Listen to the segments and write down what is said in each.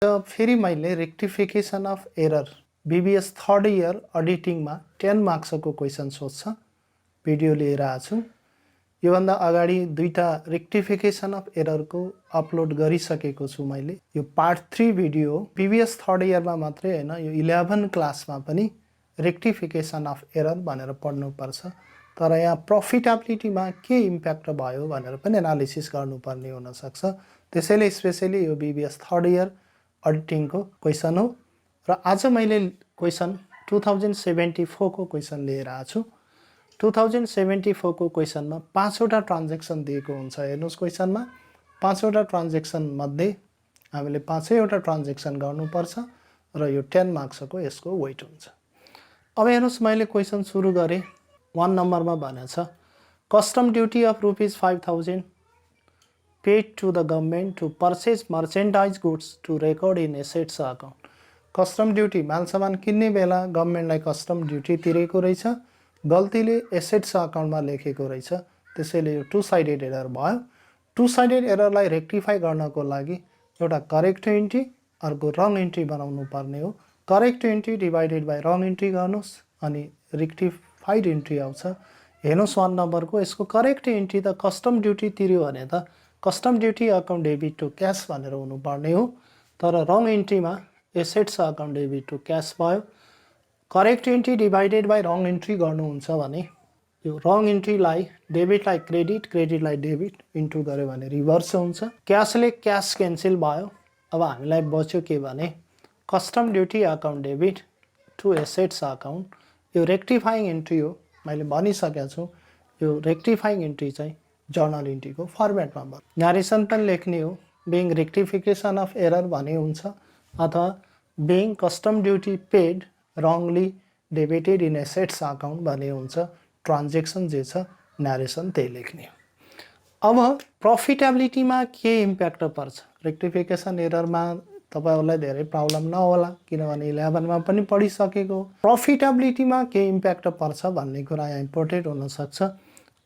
फेरि मैले rectification of error BBS third year अडिटिङमा 10 मार्क्सको क्वेसन सोध्छ भिडियो लिएर आएको छु। योभन्दा अगाडि दुईटा रेक्टिफिकेसन अफ एररको अपलोड गरिसकेको छु मैले। यो पार्ट 3 भिडियो हो। बीबीएस थर्ड इयरमा मात्रै हैन, यो 11 क्लासमा पनि रेक्टिफिकेसन अफ एरर भनेर पढ्नुपर्छ। तर यहाँ प्रफिटेबिलिटीमा के इम्प्याक्ट भयो भनेर पनि एनालिसिस गर्नुपर्ने हुनसक्छ। त्यसैले स्पेशली यो बीबीएस थर्ड इयर अडिटिङको क्वेसन हो र आज मैले क्वेसन 2074 को क्वेसन लिएर आएको छु। 2074 को क्वेसनमा 5 वटा ट्रान्जेक्सन दिएको हुन्छ। हेर्नुस् क्वेसनमा 5 वटा ट्रान्जेक्सन मध्ये हामीले 5 वटा ट्रान्जेक्सन गर्नुपर्छ र यो 10 मार्क्सको यसको वेट हुन्छ। अब हेर्नुस् मैले क्वेसन सुरु गरे। 1 नम्बरमा भनेको छ custom duty of ₹5000 paid to the government to purchase merchandise goods to record in assets account। Custom duty माल सामान किन्ने बेला गभर्नमेन्टलाई कस्टम ड्युटी तिरेको रहेछ, गल्तीले एसेट्स अकाउन्टमा लेखेको रहेछ। त्यसैले यो टु साइडेड एरर भयो। टु साइडेड एररलाई रेक्टिफाई गर्नको लागि एउटा करेक्ट एन्ट्री अर्को रङ एन्ट्री बनाउनु पर्ने हो। Correct entry divided by wrong entry गर्नुस् अनि रेक्टिफाइड एन्ट्री आउँछ। हेर्नुस् 1 नम्बरको यसको करेक्ट एन्ट्री त कस्टम ड्युटी तिर्यो भने त custom duty account debit to cash भनेर हुनुपर्ने हो। तर रङ एन्ट्रीमा assets account debit to cash भयो। Correct entry divided by wrong entry गर्नुहुन्छ भने यो रङ एन्ट्रीलाई डेबिटलाई क्रेडिट क्रेडिटलाई डेबिट इन्टु गर्यो भने रिभर्स हुन्छ। क्यासले क्यास क्यान्सल भयो। अब हामीलाई बच्यो के भने custom duty account debit to assets account. यो रेक्टिफाइङ एन्ट्री हो, मैले भनिसकेको छु। यो रेक्टिफाइङ एन्ट्री चाहिँ जर्नल एन्ट्रीको फर्मेटमा भयो। न्यारेसन पनि लेख्ने हो। बिङ रेक्टिफिकेसन अफ एरर भने हुन्छ अथवा being custom duty paid Rangli debited in assets account भने हुन्छ। ट्रान्जेक्सन जे छ न्यारेसन त्यही लेख्ने हो। अब प्रफिटेबिलिटीमा के इम्प्याक्ट पर्छ? रेक्टिफिकेसन एररमा तपाईहरुलाई धेरै प्रब्लम नहोला किनभने 11 मा पनि पढिसकेको। प्रफिटेबिलिटीमा के इम्प्याक्ट पर्छ भन्ने कुरा यहाँ इम्पोर्टेन्ट हुन सक्छ।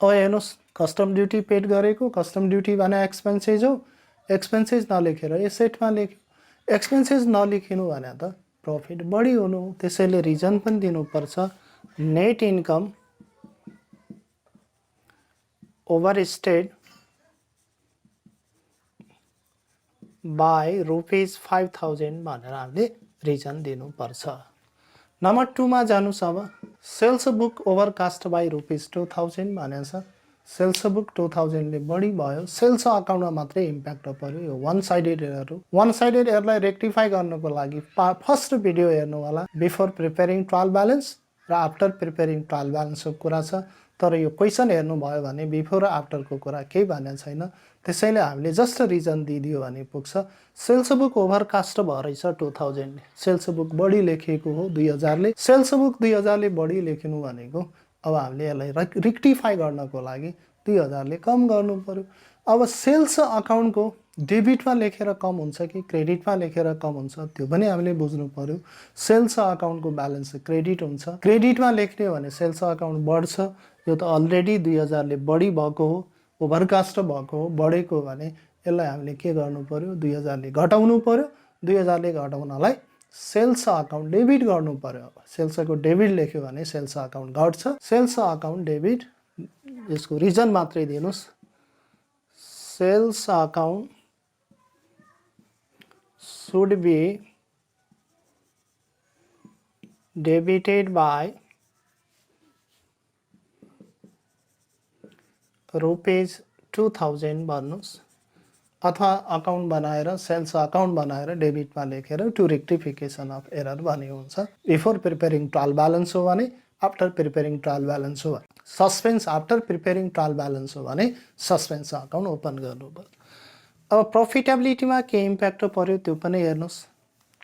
अब हेर्नुस् कस्टम ड्युटी पेड गरेको, कस्टम ड्युटी भने एक्सपेन्सेस हो, एक्सपेन्सेस नलेखेर एसेटमा लेख्यो। एक्सपेन्सेस नलेखिनु भने त प्रफिट बढी हुनु हो। त्यसैले रिजन पनि दिनुपर्छ। नेट इन्कम ओभरस्टेड बाई ₹5000 भनेर हामीले रिजन दिनुपर्छ। नम्बर 2 मा जानुस्। अब सेल्स बुक ओभरकास्ट बाई ₹2000 भनेको छ। सेल्स बुक 2000 ले बढी भयो। सेल्स अकाउन्टमा मात्रै इम्प्याक्ट पर्यो। यो वान साइडेड एरर हो। वान साइडेड एररलाई रेक्टिफाई गर्नको लागि फर्स्ट भिडियो हेर्नु होला। बिफोर प्रिपेयरिङ ट्रायल ब्यालेन्स र आफ्टर प्रिपेयरिङ ट्रायल ब्यालेन्सको कुरा छ। तर यो क्वेसन हेर्नु भयो भने बिफोर र आफ्टरको कुरा केही भनेको छैन। त्यसैले हामीले जस्ट रिजन दिदियो भने पुग्छ। सेल्स बुक ओभरकास्ट भएछ 2000 ले। सेल्स बुक बढी लेखेको हो 2000 ले। सेल्स बुक 2000 ले बढी लेख्नु भनेको अब हामीले यसलाई रेक्टिफाई गर्नको लागि 2000 ले कम गर्नु पर्यो। अब सेल्स अकाउन्टको डेबिटमा लेखेर कम हुन्छ कि क्रेडिटमा लेखेर कम हुन्छ त्यो पनि हामीले बुझ्नु पर्यो। सेल्स अकाउन्टको ब्यालेन्स क्रेडिट हुन्छ। क्रेडिटमा लेख्ने हो भने सेल्स अकाउन्ट बढ्छ। यो त अलरेडी 2000 ले बढी भएको हो, ओभरकास्ट भएको हो। बढेको भने यसलाई हामीले के गर्नु पर्यो? 2000 ले घटाउनु पर्यो। 2000 ले घटाउनलाई सेल्स अकाउन्ट डेबिट गर्नु पर्यो। सेल्सको डेबिट लेख्यो भने सेल्स अकाउन्ट घट्छ। सेल्स अकाउन्ट डेबिट यसको रिजन मात्रै दिनुस्। Sales account should be debited by ₹2000 भन्नुस् अथवा अकाउन्ट बनाएर सेल्स अकाउन्ट बनाएर डेबिटमा लेखेर टु रेक्टिफिकेसन अफ एरर भन्ने हुन्छ। बिफोर प्रिपेयरिङ ट्रायल ब्यालेन्स हो भने आफ्टर प्रिपेयरिङ ट्रायल ब्यालेन्स हो भने suspense after preparing trial balance हो भने सस्पेन्स अकाउन्ट ओपन गर्नु पर्छ। अब प्रफिटेबिलिटीमा के इम्प्याक्ट पर्यो त्यो पनि हेर्नुस्।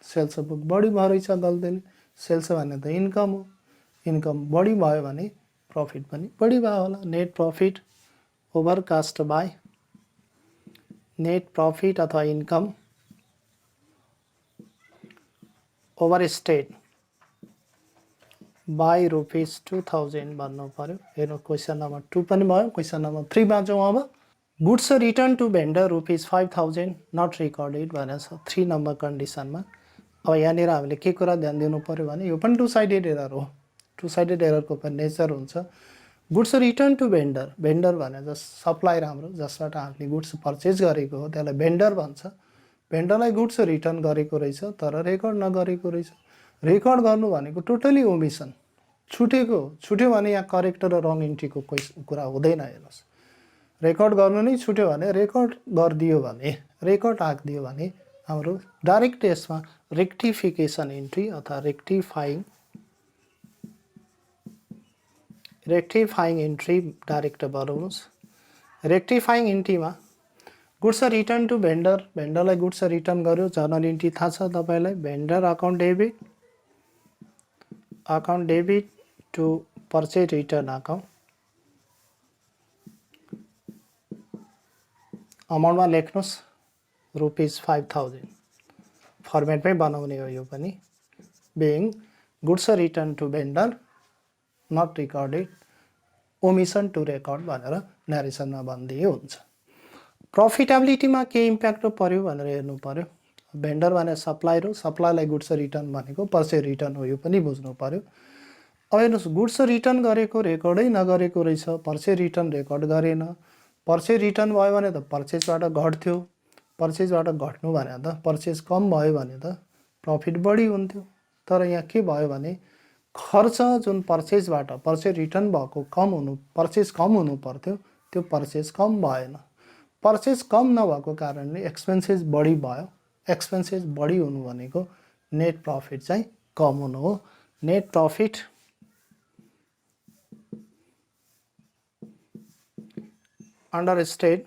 सेल्स बुक बढी भएछ गल्तीले। सेल्स भने त इन्कम हो। इन्कम बढी भयो भने प्रफिट पनि बढी भयो होला। Net profit overcast by net profit अथवा इन्कम ओभरस्टेड बाई ₹2000 भन्नु पर्यो। हेर्नु क्वेसन नम्बर 2 पनि भयो। क्वेसन नम्बर 3 मा जाउँ। अब goods return to vendor ₹5,000 not recorded भनेर छ 3 नम्बर कन्डिसनमा। अब यहाँनिर हामीले के कुरा ध्यान दिनु पऱ्यो भने यो पनि टु साइडेड एरर हो। टु साइडेड एररको पनि नेचर हुन्छ। Goods return to vendor, vendor भनेर सप्लायर हाम्रो जसबाट हामीले गुड्स पर्चेज गरेको हो त्यसलाई भेन्डर भन्छ। भेन्डरलाई गुड्स रिटर्न गरेको रहेछ तर रेकर्ड नगरेको रहेछ। रेकर्ड गर्नु भनेको टोटली ओमिसन, छुट्यो भने यहाँ करेक्ट र रङ इन्ट्रीको कुरा हुँदैन। हेर्नुहोस्, रेकर्ड गर्नु नै छुट्यो भने, रेकर्ड गरिदियो भने, रेकर्ड राखिदियो भने हाम्रो डाइरेक्ट टेस्टमा रेक्टिफिकेसन इन्ट्री अथवा रेक्टिफाइङ इन्ट्री डाइरेक्ट बनाउनुहोस्। रेक्टिफाइङ इन्ट्रीमा गुड्स रिटर्न टु भेन्डर, भेन्डरलाई गुड्स रिटर्न गर्यो। जर्नल इन्ट्री थाहा छ तपाईँलाई, vendor account debit to purchase return account. अमाउन्टमा लेख्नुहोस् ₹5,000 फर्मेटमै बनाउने हो यो पनि। Being goods return to vendor not recorded, omission to record भनेर न्यारेसनमा भनिदिए हुन्छ। प्रफिटेबिलिटीमा के इम्प्याक्ट पर्यो भनेर हेर्नु पर्यो। भेन्डर भने सप्लायर हो, सप्लायरलाई गुड्स रिटर्न भनेको पर्चेज रिटर्न हो, यो पनि बुझ्नु पर्यो। अब हेर्नुहोस्, गुड्स रिटर्न गरेको रेकर्डै नगरेको रहेछ, पर्चेज रिटर्न रेकर्ड गरेन। पर्चेज रिटर्न भयो भने त पर्चेजबाट घट्थ्यो, पर्चेजबाट घट्नु भने त पर्चेज कम भयो भने त प्रफिट बढी हुन्थ्यो। तर यहाँ के भयो भने खर्च जुन पर्चेज रिटर्न भएको पर्चेज कम हुनु पर्थ्यो त्यो पर्चेज कम भएन। पर्चेज कम नभएको कारणले एक्सपेन्सेस बढी भयो। एक्सपेन्सेस बढी हुनु भनेको नेट प्रफिट चाहिँ कम हुनु हो। Net profit under state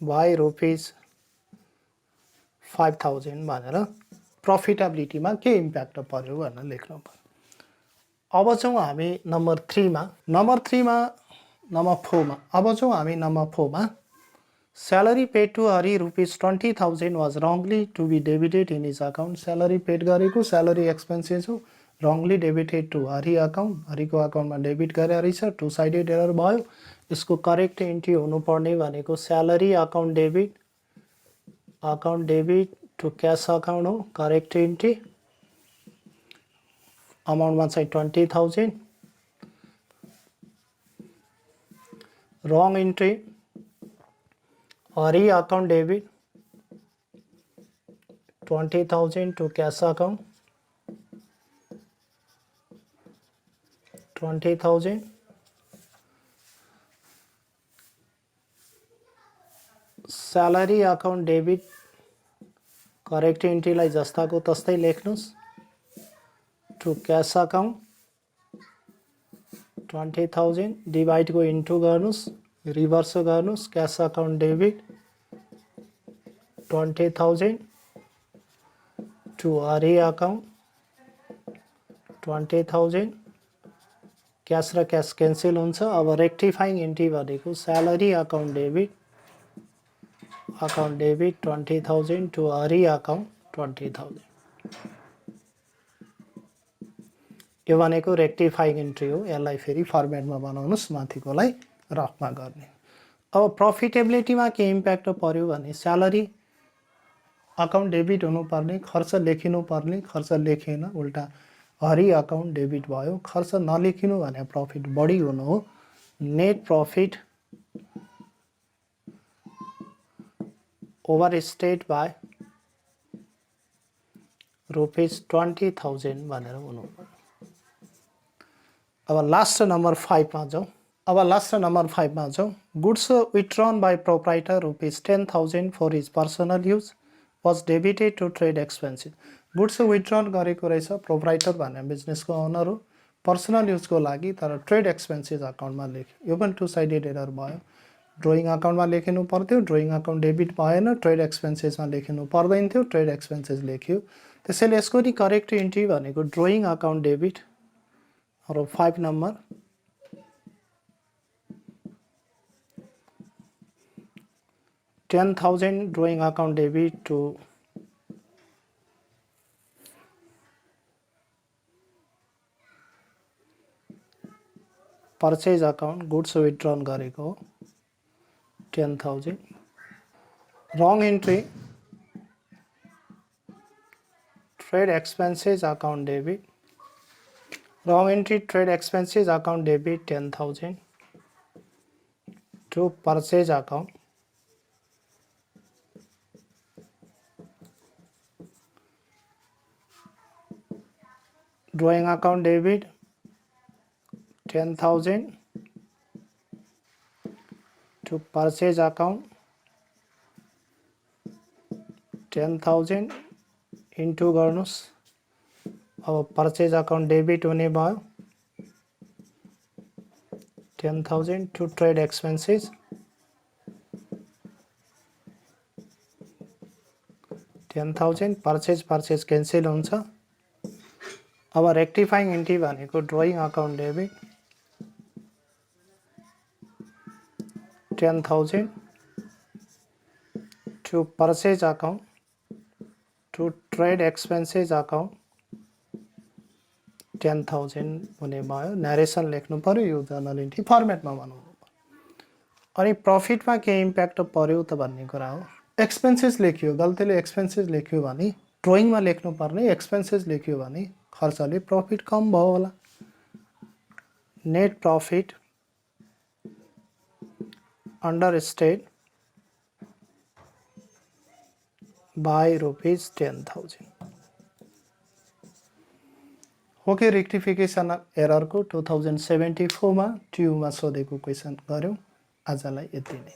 by ₹5,000 भनेर प्रफिटेबिलिटीमा के इम्प्याक्ट पर्यो भनेर लेख्नु पर्यो। अब जाउँ हामी नम्बर 4मा। अब जाउँ हामी नम्बर 4मा। Salary paid to Hari ₹20,000 was wrongly to be debited in his account. Salary paid गरेको स्यालेरी एक्सपेन्सेस हो, wrongly debited to Hari account, हरिको अकाउन्टमा डेबिट गरेर रहेछ, टु साइडेड एरर भयो। यसको करेक्ट इन्ट्री हुनुपर्ने भनेको salary account debit to cash account हो, करेक्ट इन्ट्री। अमाउन्टमा चाहिँ 20,000। Wrong entry Hari account debit 20,000 to cash account 20,000। Salary account debit correct इन्ट्रीलाई जस्ताको तस्तै लेख्नुहोस्, टु क्यास अकाउन्ट 20,000 डिभाइडको इन्टु गर्नुहोस्, रिभर्स गर्नुहोस्, cash account debit 20,000 to Hari account 20,000। Cash र क्यास क्यान्सल हुन्छ। अब रेक्टिफाइङ इन्ट्री भनेको salary account debit 20,000 to Hari account 20,000। यो भनेको रेक्टिफाइङ इन्ट्री हो। यसलाई फेरि फर्मेटमा बनाउनुहोस्, माथिकोलाई रफमा गर्ने। अब प्रफिटेबिलिटीमा के इम्प्याक्ट पर्यो भने स्यालेरी अकाउन्ट डेबिट हुनुपर्ने, खर्च लेखिनुपर्ने, खर्च लेखेन, उल्टा हरि अकाउन्ट डेबिट भयो। खर्च नलेखिनु भने प्रफिट बढी हुनु हो। नेट प्रफिट ओभरस्टेट बाई ₹20,000 भनेर हुनु पर्यो। अब लास्ट नम्बर 5मा जाउँ। Goods withdrawn by proprietor ₹10,000 for his personal use was debited to trade expenses. Goods withdrawn गरेको रहेछ, प्रोप्राइटर भने बिजनेसको ओनर हो, पर्सनल युजको लागि, तर ट्रेड एक्सपेन्सेस अकाउन्टमा लेख्यो। यो पनि टु साइडेड एरर भयो। ड्रइङ अकाउन्टमा लेखिनु पर्थ्यो, ड्रइङ अकाउन्ट डेबिट भएन, ट्रेड एक्सपेन्सेसमा लेखिनु पर्दैन थियो, ट्रेड एक्सपेन्सेस लेख्यो। त्यसैले यसको नि करेक्ट इन्ट्री भनेको ड्रइङ अकाउन्ट डेबिट र 5 number 10,000 drawing account debit to purchase account goods withdrawn गरेको हो 10,000. Wrong entry trade expenses account debit. Wrong entry trade expenses account debit 10,000 to purchase account. Drawing account debit 10,000 to purchase account 10,000 into गर्नुस्. अब purchase account debit हुने भयो 10,000 to trade expenses 10,000 purchase cancel हुन्छ. अब rectifying entry भनेको drawing account debit 10,000 to purchase account to trade expenses account 10,000 हुने भयो. Narration लेख्नु पर्यो यो जर्नल एन्ट्री फर्मेटमा बनाउनु पर्यो. अनि प्रफिटमा के इम्प्याक्ट पर्यो त भन्ने कुरा हो. एक्सपेन्सेस लेख्यो, गल्तीले एक्सपेन्सेस लेख्यो भने ड्रइङमा लेख्नु पर्ने एक्सपेन्सेस लेख्यो भने खर्चले प्रफिट कम भयो होला. Net profit understated by ₹10,000. Okay, rectification एररको 2074 मा ट्युमा सोधेको क्वेसन गर्यौं. आजलाई यति नै.